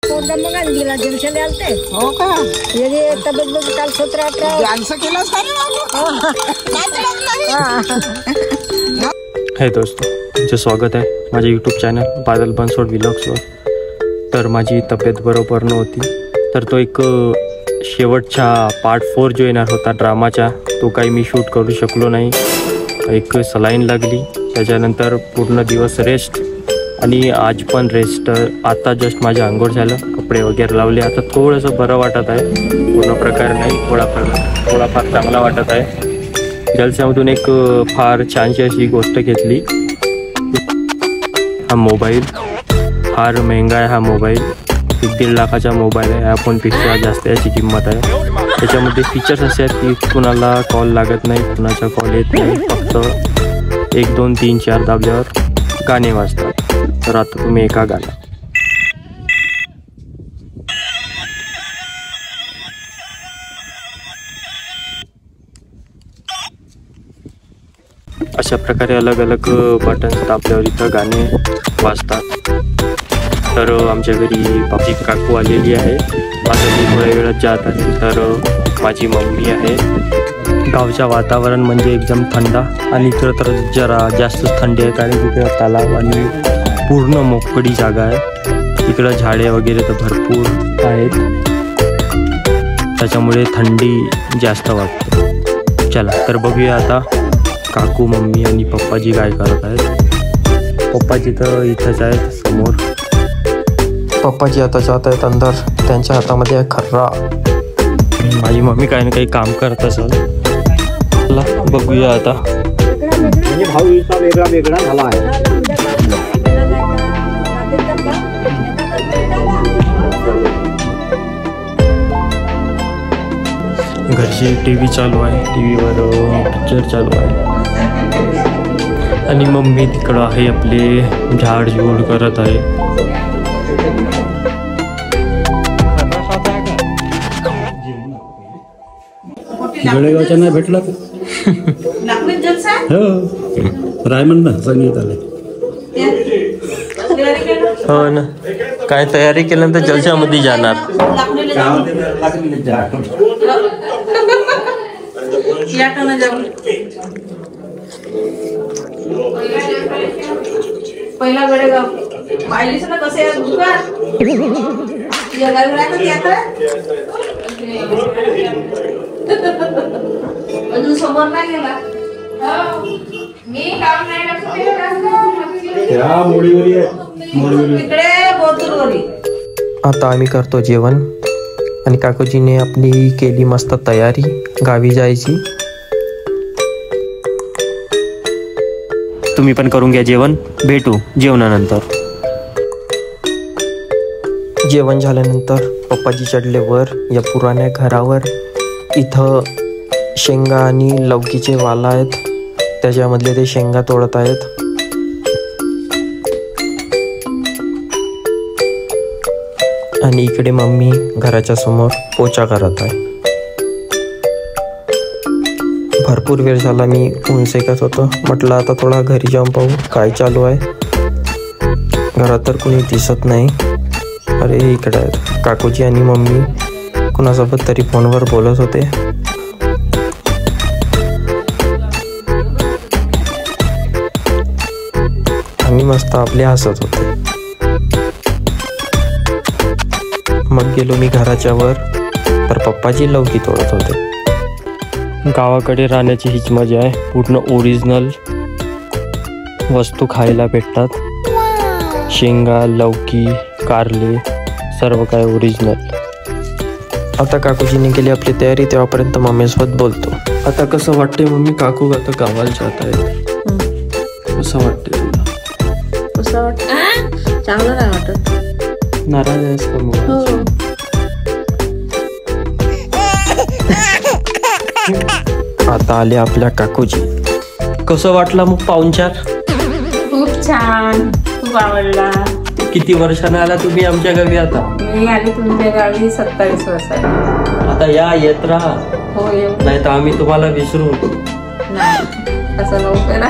मग दिला जलशाले आलते. हो का? ये तब्येत बघ काल 17-18 डान्स केलास का रे? हे दोस्तों, तुमचे स्वागत आहे माझ्या यूट्यूब चॅनल बादल बनसोड व्लॉग्सवर. तर माझी तब्येत बरोबर नव्हती, तर तो एक शेवटचा पार्ट 4 जो येणार होता ड्रामाचा, तो काही मी शूट करू शकलो नाही. एक सलाईन लागली, त्याच्यानंतर पूर्ण दिवस रेस्ट आणि आज पण रेस्ट. आता जस्ट माझ्या अंघोळ झालं, कपडे वगैरे लावले, आता थोडंसं बरं वाटत आहे. पूर्ण प्रकार नाही, थोडाफार चांगला वाटत आहे. जलशामधून एक फार छानशी अशी गोष्ट घेतली. हा मोबाईल फार महंगा आहे. हा मोबाईल 1-1.5 लाखाचा मोबाईल आहे. आयफोनपेक्षा जास्त याची किंमत आहे. त्याच्यामध्ये फीचर्स असे आहेत की कुणाला कॉल लागत नाही, कुणाचा कॉल येत नाही, फक्त 1, 2, 3, 4 दाबल्यावर गाणे वाजतात. तर आता तुम्ही एका गाणं अशा प्रकारे अलग अलग बटन्स दाबल्यावर इथं गाणे वाजतात. तर आमच्या घरी बापी काकू आलेली आहे. आता मी थोड्या वेळात जात आहे. तर माझी मम्मी आहे. गावचं वातावरण म्हणजे एकदम थंड आणि इकडं तर जरा जास्तच थंडी आहे, कारण तिकडं तलाव आणि पूर्ण मोकळी जागा आहे. इकडं झाडे वगैरे तर भरपूर आहेत, त्याच्यामुळे थंडी जास्त वाटते. चला तर बघूया आता काकू, मम्मी आणि पप्पाजी काय करत आहेत. पप्पाजी तर इथंच आहेत समोर. पप्पाजी आता जात आहेत अंदर, त्यांच्या हातामध्ये आहे खर्रा. माझी मम्मी काही ना काही काम करत असेल. चला बघूया आता. म्हणजे भाऊ इथं वेगळा झाला आहे. घरची TV चालू आहे, टीव्हीवर पिक्चर चालू आहे आणि मम्मी तिकडं आहे आपले झाडझूड करत आहे. जळगावच्या नाही भेटला का? हो, रायमंड ना सांगितलं आलं. हो ना, काय तयारी केल्यानंतर जलशामध्ये जाणार. पहिला वेळेगाव पाहिलीस ना कसे अजून समोर नाही गेला. मी काम नाही आता आम्ही करतो जेवण आणि काकूजीने आपली केली मस्त तयारी गावी जायची. तुम्ही पण करून घ्या जेवण. भेटू जेवणानंतर. जेवण झाल्यानंतर पप्पाजी चढले वर या पुराण्या घरावर. इथं शेंगा आणि लौकीचे वाला आहेत, त्याच्यामधले ते शेंगा तोडत आहेत. आणि इकडे मम्मी घराच्या समोर पोचा करत आहे. भरपूर वेळ झाला मी ऊन सेकत होतो. म्हटलं आता थोडा घरी जाऊन पाहू काय चालू आहे. घरात तर कोणी दिसत नाही. अरे इकडे आहेत काकूजी आणि मम्मी, कुणासोबत तरी फोनवर बोलत होते. आणि मस्त आपले हसत होते. मग गेलो मी घराच्या वर, तर पप्पाजी लौकी तोडत होते. गावाकडे राहण्याची हीच मजा आहे. पूर्ण ओरिजिनल वस्तू खायला भेटतात. शेंगा, लौकी, कारले, सर्व काय ओरिजिनल. आता काकूजीने केली आपली तयारी, तेव्हापर्यंत मम्मीसोबत बोलतो. आता कसं वाटते मम्मी, काकू आता गावाला जात आहे, कसं वाटते तुला? कसं वाटतं? चांगलं नाही वाटत. नाराज आहेस का मग? आता आले आपल्या काकूजी. कसं वाटलं मग पाहुणचार? खूप छान, खूप आवडला. किती वर्षाने आला तुम्ही आमच्या गावी? आता मी आली तुमच्या गावी 27 वर्षांनी. आता या येत राहा. हो येऊ. नाही तर आम्ही तुम्हाला विसरू. नाही असं नको करा.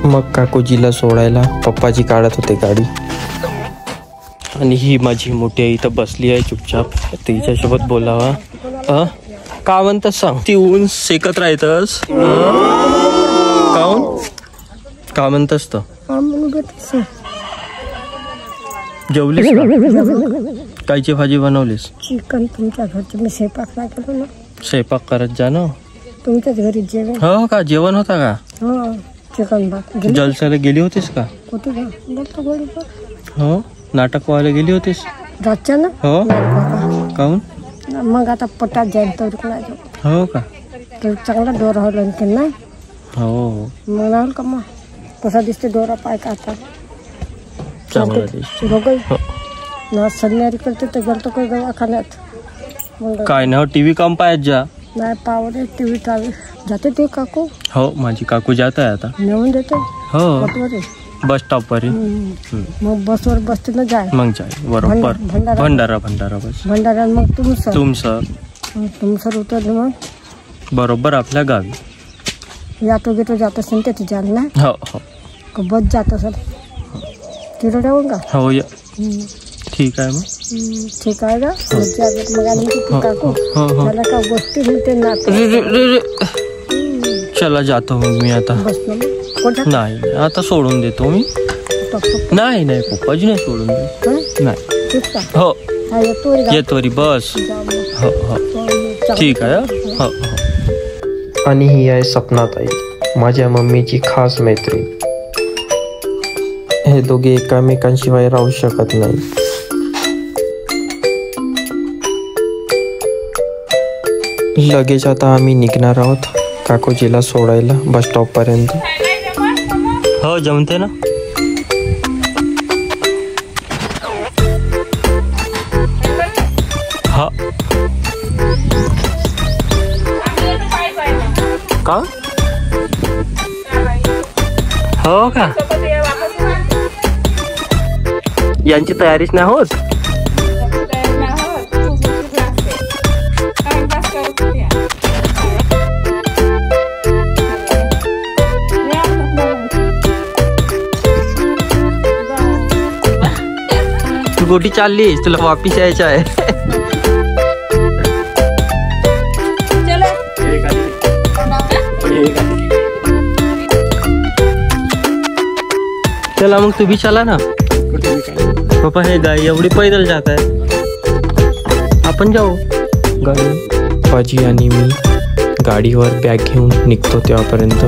मग काकूजीला सोडायला पप्पाजी काढत होते गाडी आणि ही माझी मोठी आई इथं बसली आहे चुपचाप. तिच्यासोबत बोलावा. का म्हणतस सांग. ती ऊन सेकत राहतस काऊन का म्हणतस तर जेवलीस का? कायची भाजी बनवलीस? चिकन. तुमच्या घरची मी स्वयंपाक नाही केलं ना. स्वयंपाक करत जा ना. तुमच्याच घरी जेवण. हो का जेवण होता का? हो चिकन भात. जलसाला गेली होतीस का? कुठे बोलतो गोडी हो नाटक व्हायला गेली होतीस? रातच्या ना. हो काऊन? मग आता पोटात जाईल तर हो का? तर चांगला डोरा होला आणखी नाही. हो मग नाही का मग कसा दिसते डोरा पाय का आता चांगला दिसतो. बघ ना सन्यारी करते तर गेलतो काही दवाखान्यात. मग काय ना टीव्ही काम पाहत जा. नाही पावडे टीव्ही चालू जाते ते काकू. हो माझी काकू जात आहे आता. नेऊन देते हो बसवर. बस स्टॉप वर मग बसवर बसते ना जाय. मग जाय बरोबर. भंडारा बस. भंडारा मग तुमचं तुमचं उतरलं मग बरोबर आपल्या गावी. यातो घेतो जात असेल त्याची जाल ना. हो हो बस जात असेल तिथं ठेवून का. हो या ठीक आहे मग. ठीक आहे का. मग आणि किती काकू मला का गोष्टी मिळते ना. चला जातो मग मी आता. बस ना मग कुठं नाही आता सोडून देतो मी. नाही नाही पप्पाजी नाही सोडून देत नाही. ठीक का. हो हा येतो येतो री बस. हो हो ठीक आहे. हो हो. आणि ही आहे सपनाताई माझ्या मम्मीची खास मैत्रीण. हे दोघे एकामेकांशिवाय राहू शकत नाही. लगेच आता आम्ही निघणार आहोत काकूजीला सोडायला बस स्टॉप पर्यंत. हो जमते ना. हा का हो का. यांची तयारीच नाही होत. तू गोटी चाललीस तुला वापिस यायचं आहे. चला मग तुम्ही चला ना. पप्पा हे गाय एवढी पैदल जात आहे. आपण जाऊ गाडी. पाजी आणि मी गाडीवर बॅग घेऊन निघतो तेव्हापर्यंत.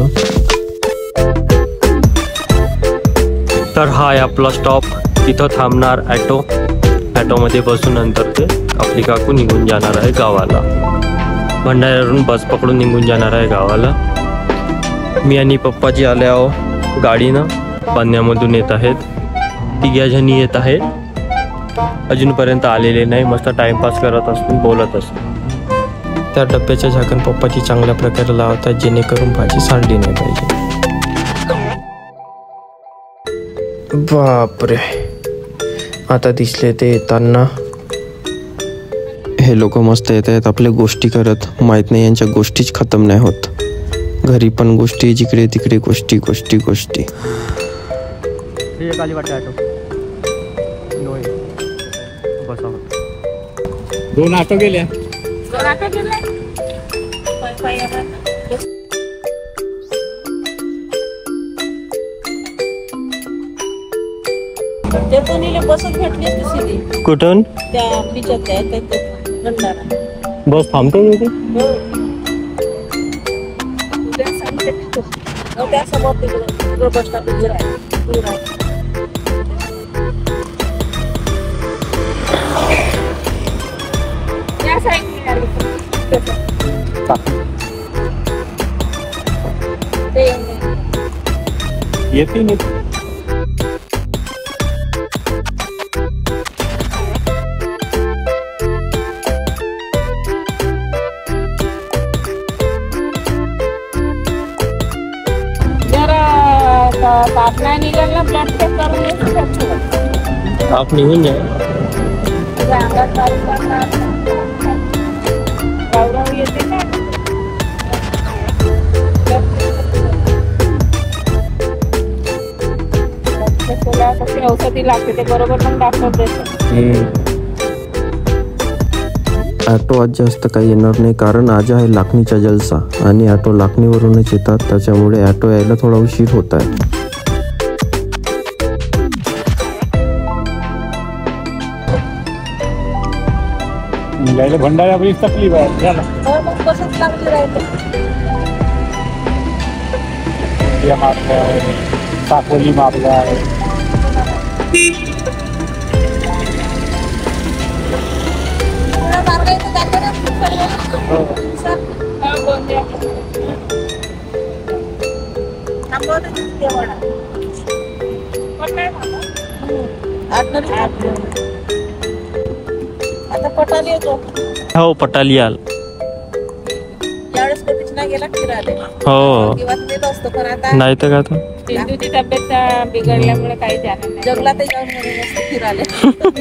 तर हा आहे आपला स्टॉप. तिथं थांबणार ॲटोमध्ये बसून नंतर ते आपली काकू निघून जाणार आहे गावाला. भंडाऱ्यावरून बस पकडून निघून जाणार आहे गावाला. मी आणि पप्पाजी आले आहो गाडीनं. पाण्यामधून येत आहेत. तिघ्या जणी येत आहेत. अजूनपर्यंत आलेले नाही. मस्त टाइमपास करत असतो बोलत असतो. त्या डब्याच्या झाकण पप्पाची चांगल्या प्रकारे लावतात जेणेकरून भाजी सांडली नाही पाहिजे. बापरे आता दिसले ते येताना. हे लोक मस्त येत आहेत आपल्या गोष्टी करत. माहित नाही यांच्या गोष्टीच खतम नाही होत. घरी पण गोष्टी जिकडे तिकडे गोष्टी गोष्टी गोष्टी. दोन ऑटो गेल्या. कुठून बस थांबते येते नाही. ताप नाही निघाला ब्लड चेक करून आप निघून जाए. अंगात येते का कधी लागते ते बरोबर मग दाखवत देते. ऑटो आज जास्त काही येणार नाही कारण आज आहे लाखणीचा जलसा आणि ऑटो लाखणीवरूनच येतात, त्याच्यामुळे ऑटो यायला थोडा उशीर होत आहे. भंडाऱ्या बरीच तकलीफ आहे. कसंच लागली राहते. साकोली मापला आहे. आता पटाली येतो. हो पटाली आल. यावेळेस कधीच नाही गेला फिरायला. हो दिवस नेलो असतो पण आता नाही तर का आता सिंधूची तब्येत बिघडल्यामुळे काही झालं नाही. जंगलात जाऊन म्हणून मस्त फिरायला.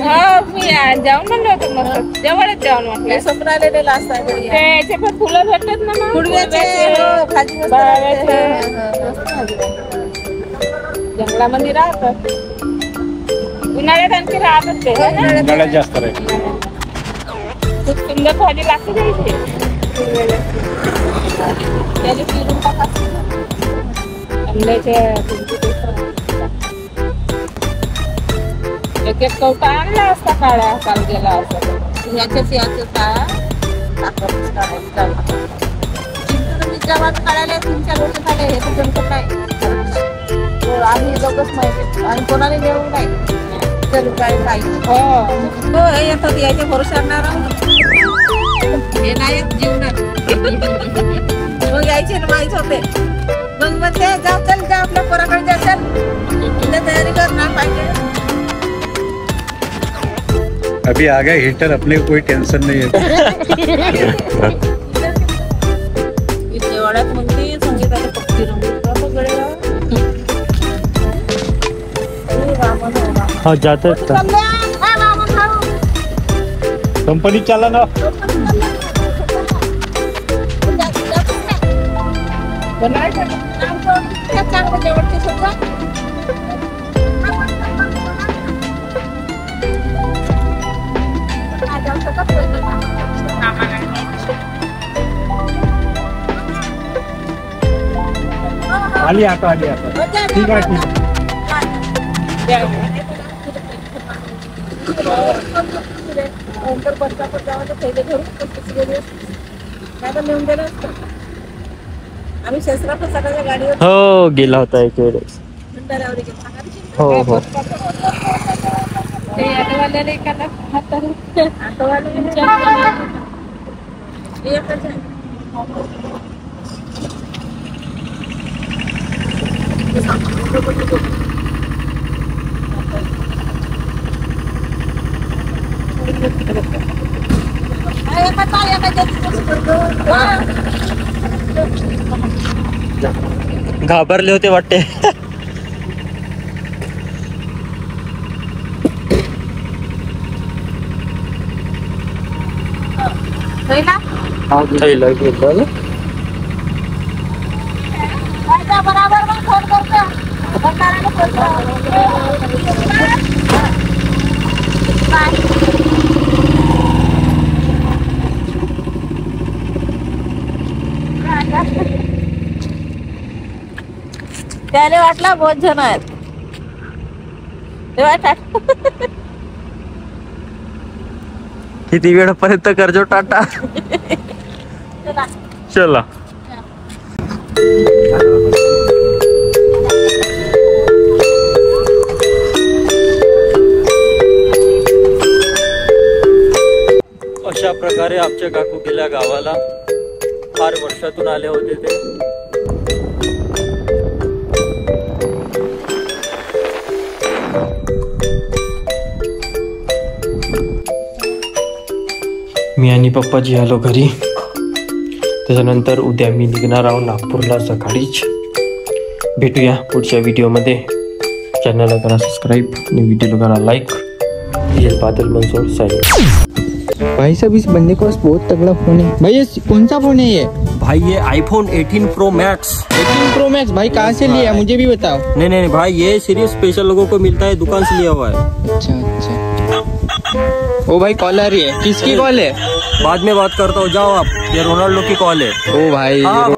हो मी जाऊन म्हणलं होतं मस्त जवळच जाऊन म्हटलं. सपनाले नेला असता घरी. त्याचे पण फुलं भेटतात ना मग. कुडव्याचे हो, भाजी मस्त बाळाचे. राहते. मस्त भाजी राहते. जंगलामध्ये राहतात. उन्हाळ्यात आणखी राहतात ते हो, उन्हाळ्यात जास्त राहील. खूप सुंदर भाजी लागते त्याची. त्याची फिरून टाकायची. आंब्याच्या एक एक कवटा आणला असता काळ्या काल गेला असता. याच्याच काढायला 3-4 वर्ष झाले. हे तर जमत नाही. हो, आम्ही दोघंच माहिती आणि कोणाला नेऊ नाही. चल काय पाहिजे. हो हे येतात याच्या भरोशावर हे नाही जीवनात. मग यायचे ना माहीत होते. मग म्हणते जा चल जा आपल्या पोराकडे जा चल. तयारी कर ना पाहिजे. अभी आ गए हीटर, अपने को कोई टेंशन नहीं है. देवाळ्यात म्हणते संगीताला पक्षी रंगू गडेगाव. हो जातात का कंपनी चाला ना. आली आता ठीक आहे ठीक आहे. आम्ही शस्त्राफ सकाळच्या गाडीवर हो गेला होता एक वेळेस. भंडाऱ्यावर गेलो. हो हो ते ऑटोवाल्याला एखादा घाबरले होते वाटते. बराबर मग फोन करतो. त्याने वाटला बहुत जण आहेत. किती वेळपर्यंत करजो टाटा. चला अशा प्रकारे आमचे काकू गेल्या गावाला. फार वर्षातून आले होते ते. मी आणि पप्पाजी आलो घरी. त्याच्यानंतर उद्या मी निघणार आहोत नागपूरला सकाळीच. भेटूया पुढच्या व्हिडिओमध्ये. चॅनलला करा सबस्क्राईब आणि व्हिडिओला करा लाईक. ये बादल मंसूर साइड. भाई साहब इस बंदे के पास बहुत तगड़ा फोन है भाई. ये कौन सा फोन है ये? भाई ये iPhone 18 pro max. 18 pro max भाई कहाँ से लिया मुझे भी बताओ। नहीं नहीं भाई, ये सिर्फ स्पेशल लोगों को मिलता है, दुकान से लिया हुआ है। अच्छा अच्छा। ओ भाई कॉल आ रही है, किसकी कॉल है? बाद में बात करता हूँ, जाओ आप, ये रोनाल्डो की कॉल है। ओ भाई हाँ।